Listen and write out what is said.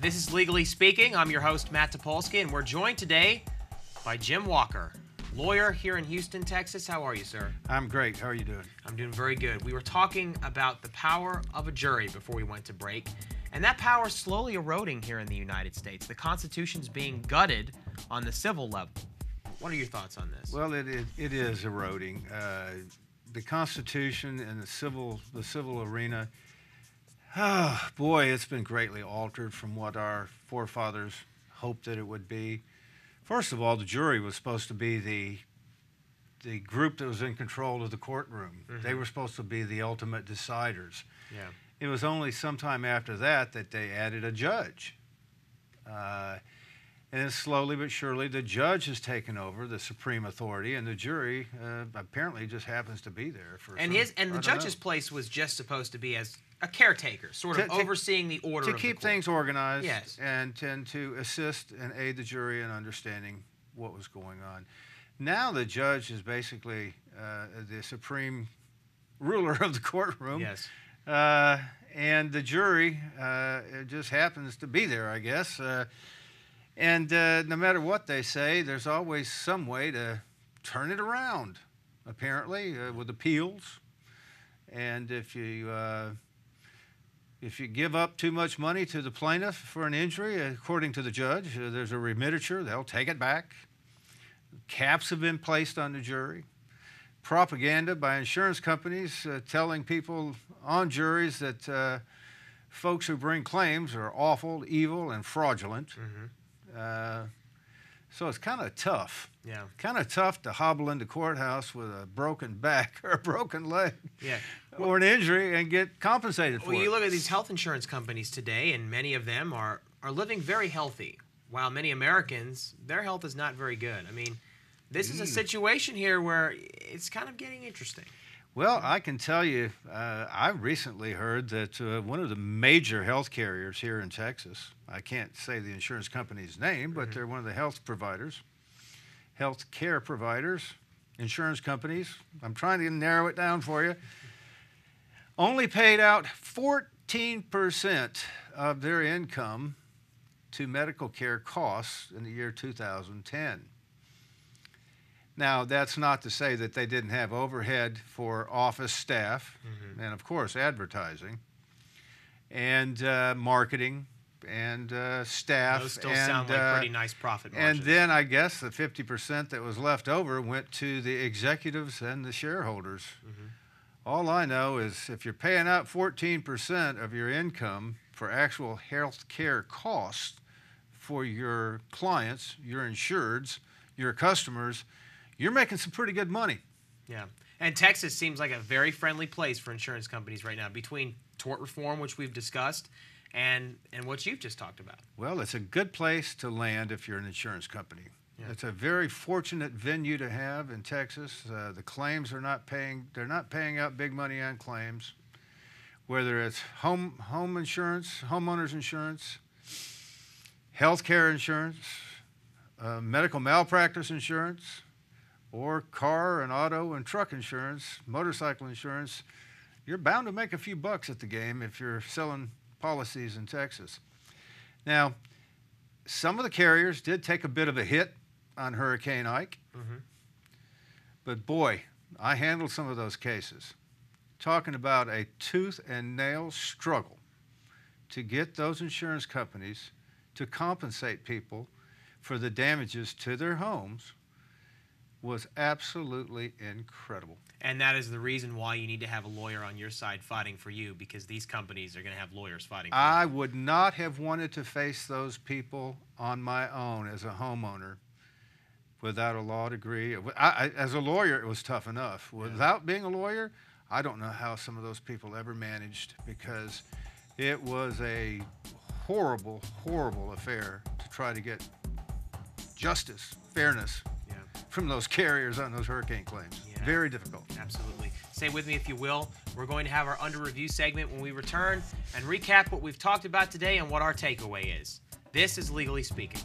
This is Legally Speaking. I'm your host, Matt Topolsky, and we're joined today by Jim Walker, lawyer here in Houston, Texas. How are you, sir? I'm great. How are you doing? I'm doing very good. We were talking about the power of a jury before we went to break, and that power is slowly eroding here in the United States. The Constitution's being gutted on the civil level. What are your thoughts on this? Well, it is eroding. The Constitution and the civil arena, oh, boy, it's been greatly altered from what our forefathers hoped that it would be. First of all, the jury was supposed to be the group that was in control of the courtroom. Mm-hmm. They were supposed to be the ultimate deciders. Yeah. It was only sometime after that they added a judge. And slowly but surely, the judge has taken over the supreme authority, and the jury apparently just happens to be there for. And the judge's place was just supposed to be as a caretaker, sort of overseeing the order to of keep the court. things organized, yes, and to assist and aid the jury in understanding what was going on. Now the judge is basically the supreme ruler of the courtroom. Yes. And the jury just happens to be there, I guess. And no matter what they say, there's always some way to turn it around, apparently, with appeals. And if you give up too much money to the plaintiff for an injury, according to the judge, there's a remittiture. They'll take it back. Caps have been placed on the jury. Propaganda by insurance companies telling people on juries that folks who bring claims are awful, evil, and fraudulent. Mm-hmm. So it's kind of tough. Yeah. Kind of tough to hobble into courthouse with a broken back or a broken leg, yeah, or an injury and get compensated for it. Well, you look at these health insurance companies today, and many of them are living very healthy, while many Americans, their health is not very good. I mean, this is a situation here where it's kind of getting interesting. Well, I can tell you, I recently heard that one of the major health carriers here in Texas, I can't say the insurance company's name, but they're one of the health care providers, insurance companies. I'm trying to narrow it down for you. Only paid out 14% of their income to medical care costs in the year 2010. Now, that's not to say that they didn't have overhead for office staff, and, of course, advertising, and marketing, and staff. Those still sound like pretty nice profit margins. And then I guess the 50% that was left over went to the executives and the shareholders. Mm-hmm. All I know is if you're paying out 14% of your income for actual health care costs for your clients, your insureds, your customers, you're making some pretty good money. Yeah. And Texas seems like a very friendly place for insurance companies right now, between tort reform, which we've discussed, and what you've just talked about. Well, it's a good place to land if you're an insurance company. Yeah. It's a very fortunate venue to have in Texas. The claims are not paying, they're not paying out big money on claims, whether it's home insurance, homeowners insurance, health care insurance, medical malpractice insurance, or car and auto and truck insurance, motorcycle insurance. You're bound to make a few bucks at the game if you're selling policies in Texas. Now, some of the carriers did take a bit of a hit on Hurricane Ike, but boy, I handled some of those cases. Talking about a tooth and nail struggle to get those insurance companies to compensate people for the damages to their homes was absolutely incredible. And that is the reason why you need to have a lawyer on your side fighting for you, because these companies are going to have lawyers fighting for you. I would not have wanted to face those people on my own as a homeowner without a law degree. As a lawyer, it was tough enough. Without being a lawyer, I don't know how some of those people ever managed, because it was a horrible, horrible affair to try to get justice, fairness, from those carriers on those hurricane claims. Yeah. Very difficult. Absolutely. Stay with me if you will. We're going to have our under review segment when we return and recap what we've talked about today and what our takeaway is. This is Legally Speaking.